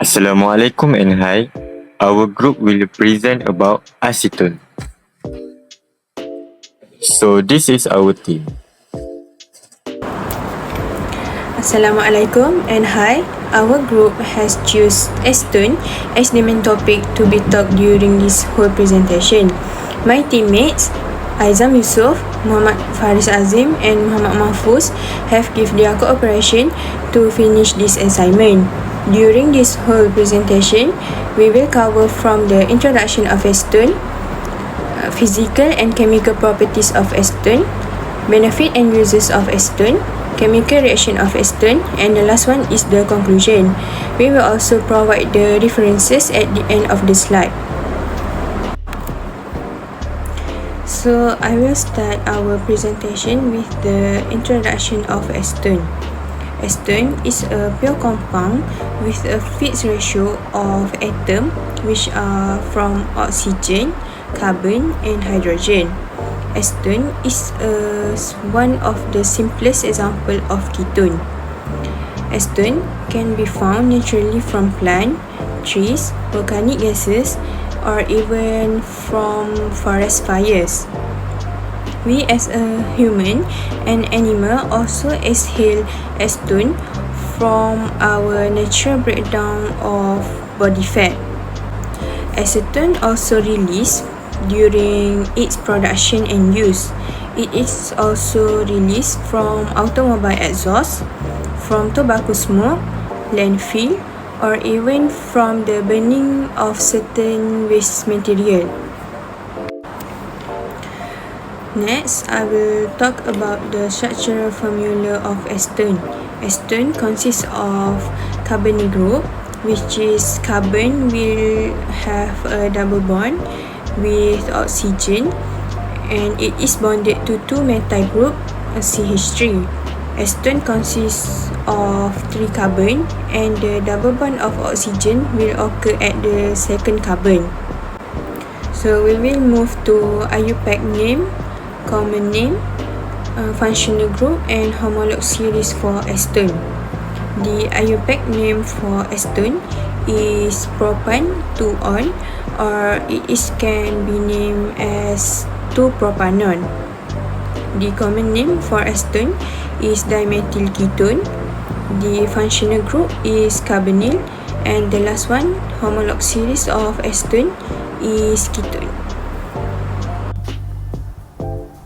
Assalamualaikum and hi. Our group will present about acetone. So this is our team. Assalamualaikum and hi. Our group has choose acetone as the main topic to be talked during this whole presentation. My teammates Aizam Yusof, Muhammad Faris Azim and Muhammad Mahfuz have given their cooperation to finish this assignment. During this whole presentation, we will cover from the introduction of acetone, physical and chemical properties of acetone, benefit and uses of acetone, chemical reaction of acetone, and the last one is the conclusion. We will also provide the references at the end of the slide. So I will start our presentation with the introduction of acetone. Acetone is a pure compound with a fixed ratio of atoms which are from oxygen, carbon and hydrogen. Acetone is one of the simplest example of ketone. Acetone can be found naturally from plant, trees, volcanic gases, or even from forest fires. We as a human and animal also exhale acetone from our natural breakdown of body fat. Acetone also released during its production and use. It is also released from automobile exhaust, from tobacco smoke, landfill, or even from the burning of certain waste material. Next, I will talk about the structural formula of acetone. Acetone consists of carbonyl group, which is carbon will have a double bond with oxygen and it is bonded to two methyl group, CH3. Acetone consists of 3 carbon and the double bond of oxygen will occur at the second carbon. So we will move to IUPAC name, common name, functional group and homolog series for acetone. The IUPAC name for acetone is propan 2-on or it can be named as 2-propanon. The common name for acetone is dimethyl ketone. The functional group is carbonyl and the last one, homolog series of acetone, is ketone.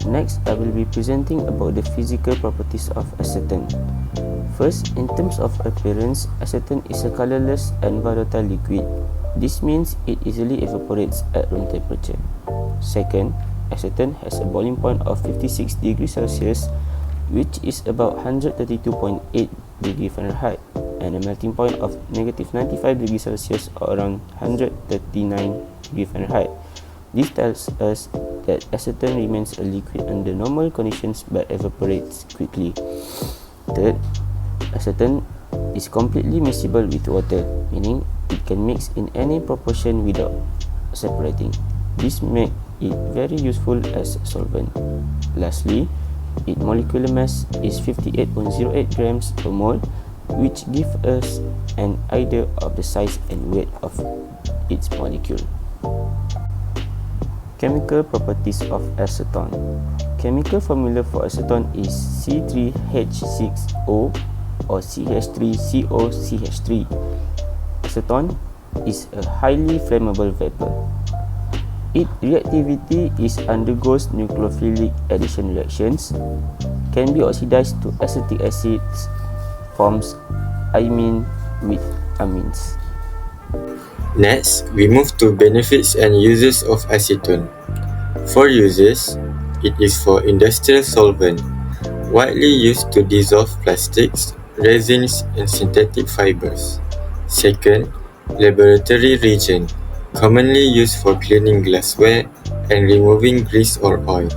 Next, I will be presenting about the physical properties of acetone. First, in terms of appearance, acetone is a colorless and volatile liquid. This means it easily evaporates at room temperature. Second, acetone has a boiling point of 56 degrees Celsius, which is about 132.8 degrees Fahrenheit, and a melting point of negative 95 degrees Celsius or around 139 degrees Fahrenheit. This tells us that acetone remains a liquid under normal conditions but evaporates quickly. Third, acetone is completely miscible with water, meaning it can mix in any proportion without separating. This makes it very useful as a solvent. Lastly, its molecular mass is 58.08 grams per mole, which gives us an idea of the size and weight of its molecule. Chemical properties of acetone. Chemical formula for acetone is C3H6O or CH3COCH3. Acetone is a highly flammable vapor. Its reactivity undergoes nucleophilic addition reactions, can be oxidized to acetic acids, forms imine with amines. Next, we move to benefits and uses of acetone. For uses, it is for industrial solvent, widely used to dissolve plastics, resins, and synthetic fibers. Second, laboratory reagent, commonly used for cleaning glassware and removing grease or oil.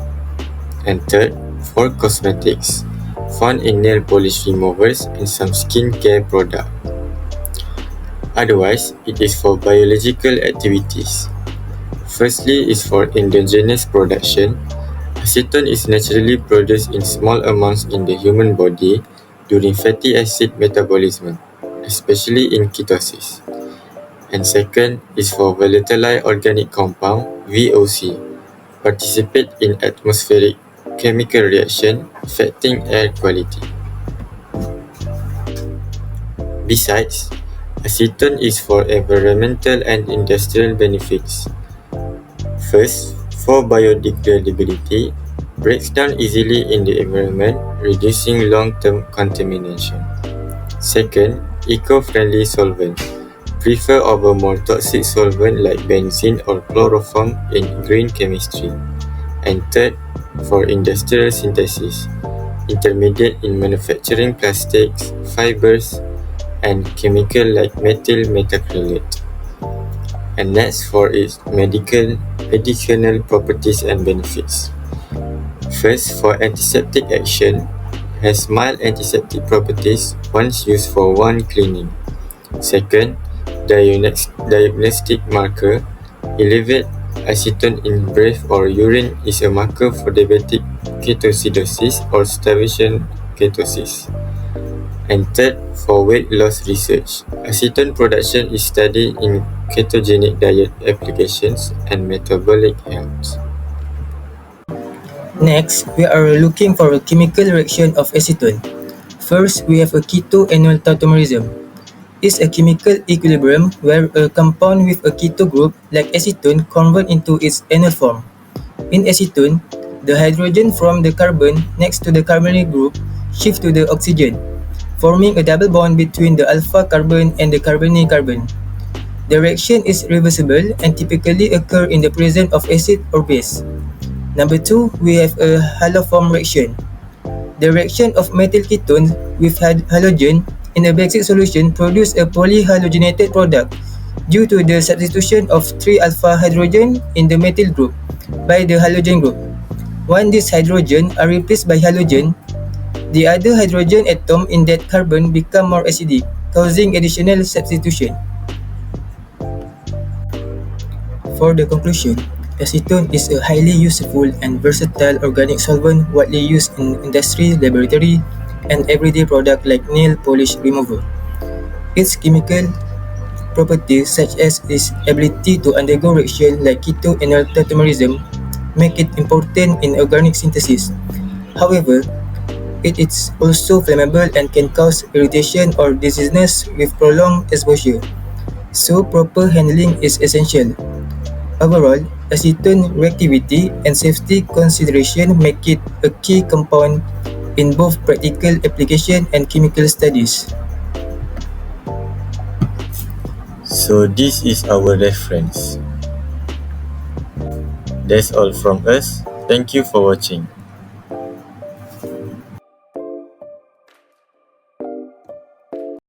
And third, for cosmetics, found in nail polish removers and some skin care products. Otherwise, it is for biological activities. Firstly is for endogenous production. Acetone is naturally produced in small amounts in the human body during fatty acid metabolism. especially in ketosis. And second is for volatile organic compound VOC, participate in atmospheric chemical reaction affecting air quality. Besides, acetone is for environmental and industrial benefits. First, for biodegradability, breaks down easily in the environment, reducing long-term contamination. Second, eco-friendly solvent. Prefer over more toxic solvent like benzene or chloroform in green chemistry. And third, for industrial synthesis. Intermediate in manufacturing plastics, fibers, and chemical like methyl methacrylate. And next for its medicinal properties and benefits. First, for antiseptic action, has mild antiseptic properties once used for wound cleaning. Second, diagnostic marker, elevate acetone in breath or urine is a marker for diabetic ketoacidosis or starvation ketosis. And third, for weight loss research, acetone production is studied in ketogenic diet applications and metabolic health. Next, we are looking for a chemical reaction of acetone. First, we have a keto-enol tautomerism. It's a chemical equilibrium where a compound with a keto group like acetone convert into its enol form. In acetone, the hydrogen from the carbon next to the carbonyl group shift to the oxygen, forming a double bond between the alpha carbon and the carbonyl carbon. The reaction is reversible and typically occur in the presence of acid or base. Number 2, we have a haloform reaction. The reaction of methyl ketones with halogen in a basic solution produce a polyhalogenated product due to the substitution of 3 alpha hydrogen in the methyl group by the halogen group. When these hydrogen are replaced by halogen, the other hydrogen atom in that carbon become more acidic, causing additional substitution. For the conclusion, acetone is a highly useful and versatile organic solvent widely used in industry, laboratory, and everyday product like nail polish remover. Its chemical properties such as its ability to undergo reaction like keto-enol tautomerism make it important in organic synthesis. However, it is also flammable and can cause irritation or dizziness with prolonged exposure, so proper handling is essential. Overall, acetone reactivity and safety consideration make it a key compound in both practical application and chemical studies. So this is our reference. That's all from us. Thank you for watching.